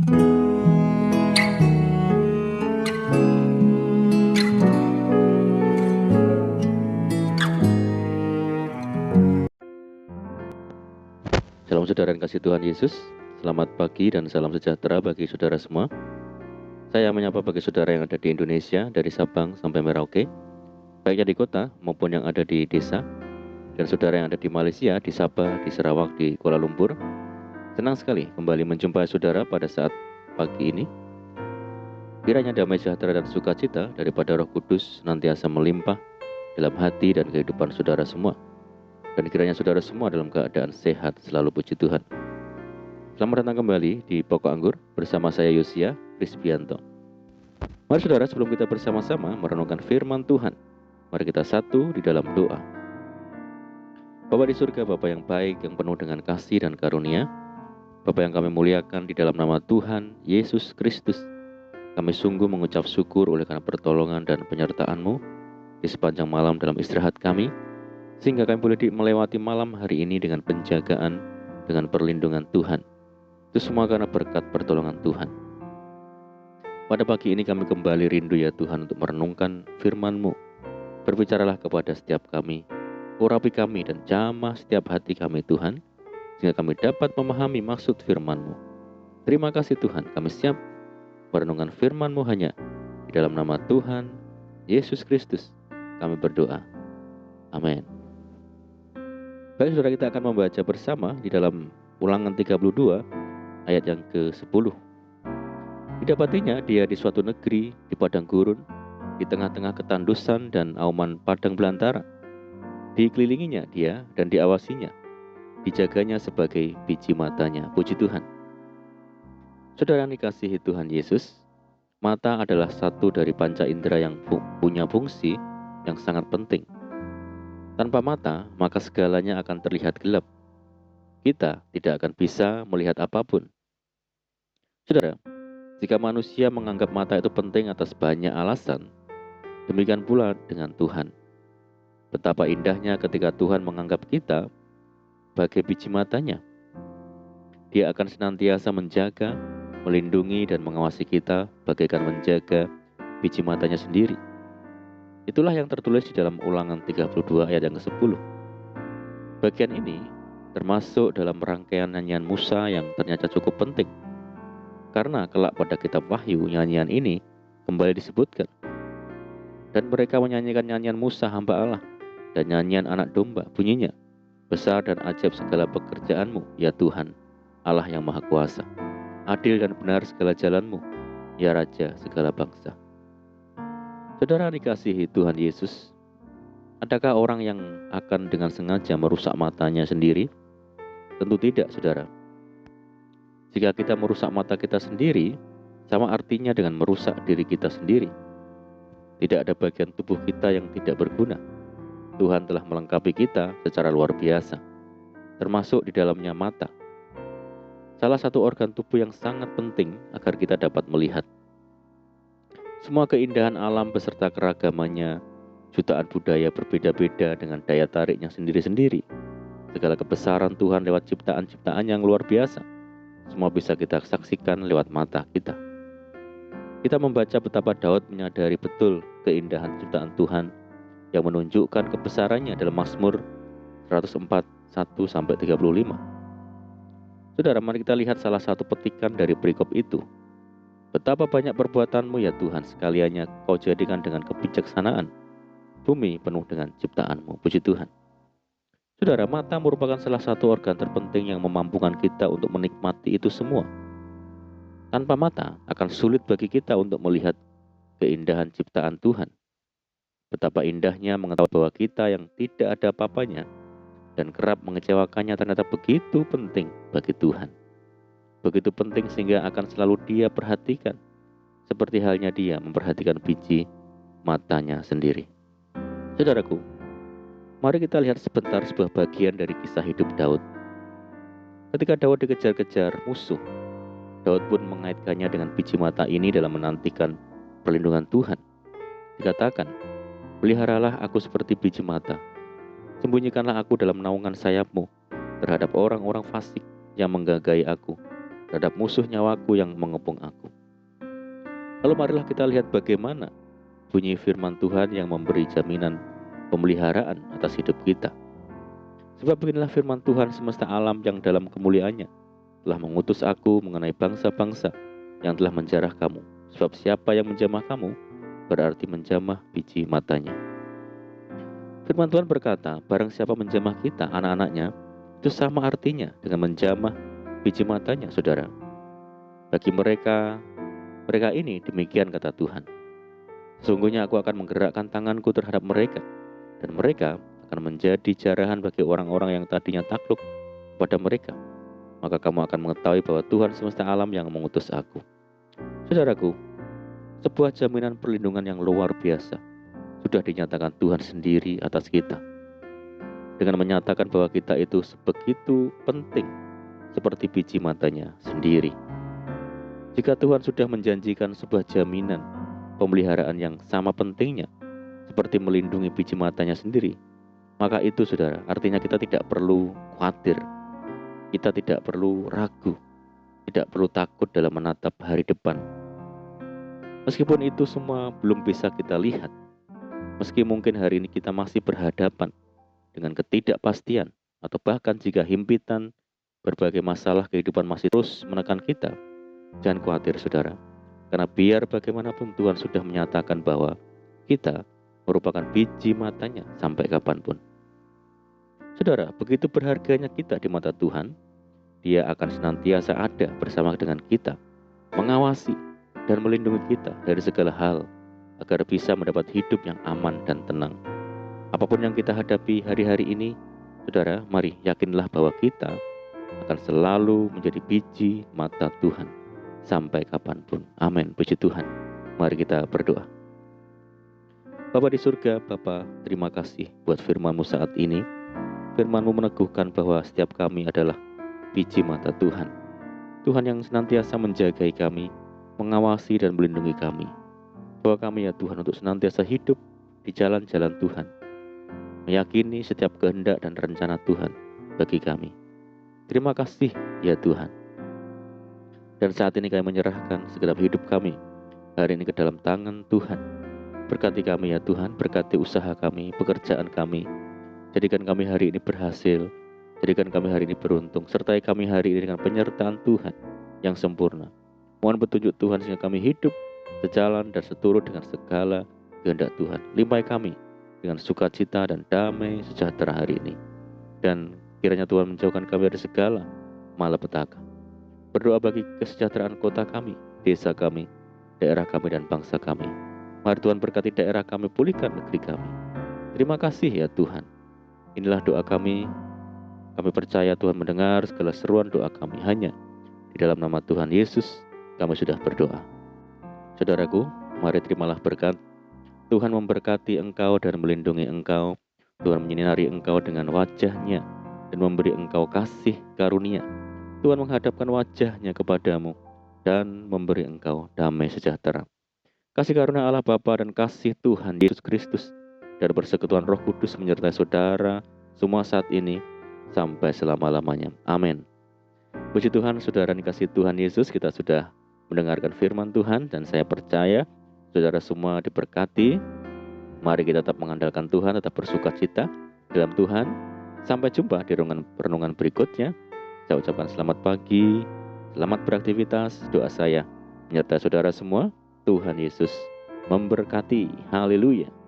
Salam saudara yang kasih Tuhan Yesus. Selamat pagi dan salam sejahtera bagi saudara semua. Saya menyapa bagi saudara yang ada di Indonesia dari Sabang sampai Merauke, baik yang di kota maupun yang ada di desa, dan saudara yang ada di Malaysia, di Sabah, di Sarawak, di Kuala Lumpur. Senang sekali kembali menjumpai saudara pada saat pagi ini. Kiranya damai sejahtera dan sukacita daripada Roh Kudus senantiasa melimpah dalam hati dan kehidupan saudara semua. Dan kiranya saudara semua dalam keadaan sehat selalu, puji Tuhan. Selamat datang kembali di Pokok Anggur bersama saya Yosia Rizbianto. Mari saudara, sebelum kita bersama-sama merenungkan firman Tuhan, mari kita satu di dalam doa. Bapa di surga, Bapa yang baik, yang penuh dengan kasih dan karunia, Bapa yang kami muliakan, di dalam nama Tuhan Yesus Kristus, kami sungguh mengucap syukur oleh karena pertolongan dan penyertaan-Mu di sepanjang malam dalam istirahat kami, sehingga kami boleh melewati malam hari ini dengan penjagaan, dengan perlindungan Tuhan. Itu semua karena berkat pertolongan Tuhan. Pada pagi ini kami kembali rindu ya Tuhan untuk merenungkan firman-Mu. Berbicaralah kepada setiap kami, urapi kami dan jamah setiap hati kami Tuhan, sehingga kami dapat memahami maksud firman-Mu. Terima kasih Tuhan, kami siap merenungkan firman-Mu hanya di dalam nama Tuhan Yesus Kristus kami berdoa. Amin. Baik saudara, kita akan membaca bersama di dalam Ulangan 32 ayat yang ke-10. Didapatinya dia di suatu negeri di padang gurun, di tengah-tengah ketandusan dan auman padang belantara. Dikelilinginya dia dan diawasinya, dijaganya sebagai biji matanya. Puji Tuhan. Saudara yang dikasihi Tuhan Yesus, mata adalah satu dari panca indera yang punya fungsi yang sangat penting. Tanpa mata, maka segalanya akan terlihat gelap. Kita tidak akan bisa melihat apapun. Saudara, jika manusia menganggap mata itu penting atas banyak alasan, demikian pula dengan Tuhan. Betapa indahnya ketika Tuhan menganggap kita sebagai biji matanya. Dia akan senantiasa menjaga, melindungi dan mengawasi kita bagaikan menjaga biji matanya sendiri. Itulah yang tertulis di dalam Ulangan 32 ayat yang ke-10. Bagian ini termasuk dalam rangkaian nyanyian Musa yang ternyata cukup penting. Karena kelak pada kitab Wahyu, nyanyian ini kembali disebutkan. Dan mereka menyanyikan nyanyian Musa hamba Allah dan nyanyian anak domba, bunyinya, besar dan ajaib segala pekerjaan-Mu, ya Tuhan, Allah yang Maha Kuasa. Adil dan benar segala jalan-Mu, ya Raja segala bangsa. Saudara dikasihi Tuhan Yesus, adakah orang yang akan dengan sengaja merusak matanya sendiri? Tentu tidak, saudara. Jika kita merusak mata kita sendiri, sama artinya dengan merusak diri kita sendiri. Tidak ada bagian tubuh kita yang tidak berguna. Tuhan telah melengkapi kita secara luar biasa, termasuk di dalamnya mata. Salah satu organ tubuh yang sangat penting agar kita dapat melihat. Semua keindahan alam beserta keragamannya, jutaan budaya berbeda-beda dengan daya tariknya sendiri-sendiri. Segala kebesaran Tuhan lewat ciptaan-ciptaan yang luar biasa, semua bisa kita saksikan lewat mata kita. Kita membaca betapa Daud menyadari betul keindahan ciptaan Tuhan yang menunjukkan kebesarannya dalam Mazmur 104, 1-35. Saudara, mari kita lihat salah satu petikan dari perikop itu. Betapa banyak perbuatan-Mu ya Tuhan, sekaliannya Kau jadikan dengan kebijaksanaan. Bumi penuh dengan ciptaan-Mu. Puji Tuhan. Saudara, mata merupakan salah satu organ terpenting yang memampukan kita untuk menikmati itu semua. Tanpa mata, akan sulit bagi kita untuk melihat keindahan ciptaan Tuhan. Betapa indahnya mengetahui bahwa kita yang tidak ada apa-apanya dan kerap mengecewakannya ternyata begitu penting bagi Tuhan. Begitu penting sehingga akan selalu Dia perhatikan, seperti halnya Dia memperhatikan biji matanya sendiri. Saudaraku, mari kita lihat sebentar sebuah bagian dari kisah hidup Daud. Ketika Daud dikejar-kejar musuh, Daud pun mengaitkannya dengan biji mata ini dalam menantikan perlindungan Tuhan. Dikatakan, peliharalah aku seperti biji mata, sembunyikanlah aku dalam naungan sayap-Mu terhadap orang-orang fasik yang menggagai aku. terhadap musuh nyawaku yang mengepung aku. Lalu marilah kita lihat bagaimana bunyi firman Tuhan yang memberi jaminan pemeliharaan atas hidup kita. Sebab beginilah firman Tuhan semesta alam yang dalam kemuliaannya telah mengutus aku mengenai bangsa-bangsa yang telah menjarah kamu. Sebab siapa yang menjamah kamu, berarti menjamah biji matanya. Firman Tuhan berkata, barang siapa menjamah kita, anak-anaknya, itu sama artinya dengan menjamah biji matanya, saudara. Bagi mereka ini demikian kata Tuhan. Sesungguhnya aku akan menggerakkan tanganku terhadap mereka, dan mereka akan menjadi jarahan bagi orang-orang yang tadinya takluk kepada mereka. Maka kamu akan mengetahui bahwa Tuhan semesta alam yang mengutus aku. Saudaraku, sebuah jaminan perlindungan yang luar biasa sudah dinyatakan Tuhan sendiri atas kita. Dengan menyatakan bahwa kita itu sebegitu penting seperti biji matanya sendiri. Jika Tuhan sudah menjanjikan sebuah jaminan pemeliharaan yang sama pentingnya seperti melindungi biji matanya sendiri, maka itu saudara, artinya kita tidak perlu khawatir. Kita tidak perlu ragu, tidak perlu takut dalam menatap hari depan. Meskipun itu semua belum bisa kita lihat, meski mungkin hari ini kita masih berhadapan dengan ketidakpastian, atau bahkan jika himpitan berbagai masalah kehidupan masih terus menekan kita, jangan khawatir saudara. Karena biar bagaimanapun Tuhan sudah menyatakan bahwa kita merupakan biji matanya sampai kapanpun. Saudara, begitu berharganya kita di mata Tuhan, Dia akan senantiasa ada bersama dengan kita, mengawasi dan melindungi kita dari segala hal, agar bisa mendapat hidup yang aman dan tenang. Apapun yang kita hadapi hari-hari ini, saudara, mari yakinlah bahwa kita akan selalu menjadi biji mata Tuhan sampai kapanpun. Amin. Puji Tuhan. Mari kita berdoa. Bapa di surga, Bapa, terima kasih buat firman-Mu saat ini. Firman-Mu meneguhkan bahwa setiap kami adalah biji mata Tuhan. Tuhan yang senantiasa menjagai kami, mengawasi dan melindungi kami. Bahwa kami ya Tuhan untuk senantiasa hidup di jalan-jalan Tuhan, meyakini setiap kehendak dan rencana Tuhan bagi kami. Terima kasih ya Tuhan. Dan saat ini kami menyerahkan segenap hidup kami hari ini ke dalam tangan Tuhan. Berkati kami ya Tuhan, berkati usaha kami, pekerjaan kami. Jadikan kami hari ini berhasil, jadikan kami hari ini beruntung, sertai kami hari ini dengan penyertaan Tuhan yang sempurna. Mohon petunjuk Tuhan sehingga kami hidup sejalan dan seturut dengan segala kehendak Tuhan. Limpahi kami dengan sukacita dan damai sejahtera hari ini. Dan kiranya Tuhan menjauhkan kami dari segala malapetaka. Berdoa bagi kesejahteraan kota kami, desa kami, daerah kami dan bangsa kami. Mari Tuhan berkati daerah kami, pulihkan negeri kami. Terima kasih ya Tuhan. Inilah doa kami. Kami percaya Tuhan mendengar segala seruan doa kami. Hanya di dalam nama Tuhan Yesus kami sudah berdoa. Saudaraku, mari terimalah berkat. Tuhan memberkati engkau dan melindungi engkau. Tuhan menyinari engkau dengan wajah-Nya dan memberi engkau kasih karunia. Tuhan menghadapkan wajah-Nya kepadamu dan memberi engkau damai sejahtera. Kasih karunia Allah Bapa dan kasih Tuhan Yesus Kristus dan persekutuan Roh Kudus menyertai saudara semua saat ini sampai selama-lamanya. Amin. Puji Tuhan, saudara dikasihi Tuhan Yesus, kita sudah mendengarkan firman Tuhan dan saya percaya saudara semua diberkati. Mari kita tetap mengandalkan Tuhan, tetap bersukacita dalam Tuhan. Sampai jumpa di renungan berikutnya. Saya ucapkan selamat pagi, selamat beraktivitas. Doa saya menyertai saudara semua. Tuhan Yesus memberkati. Haleluya.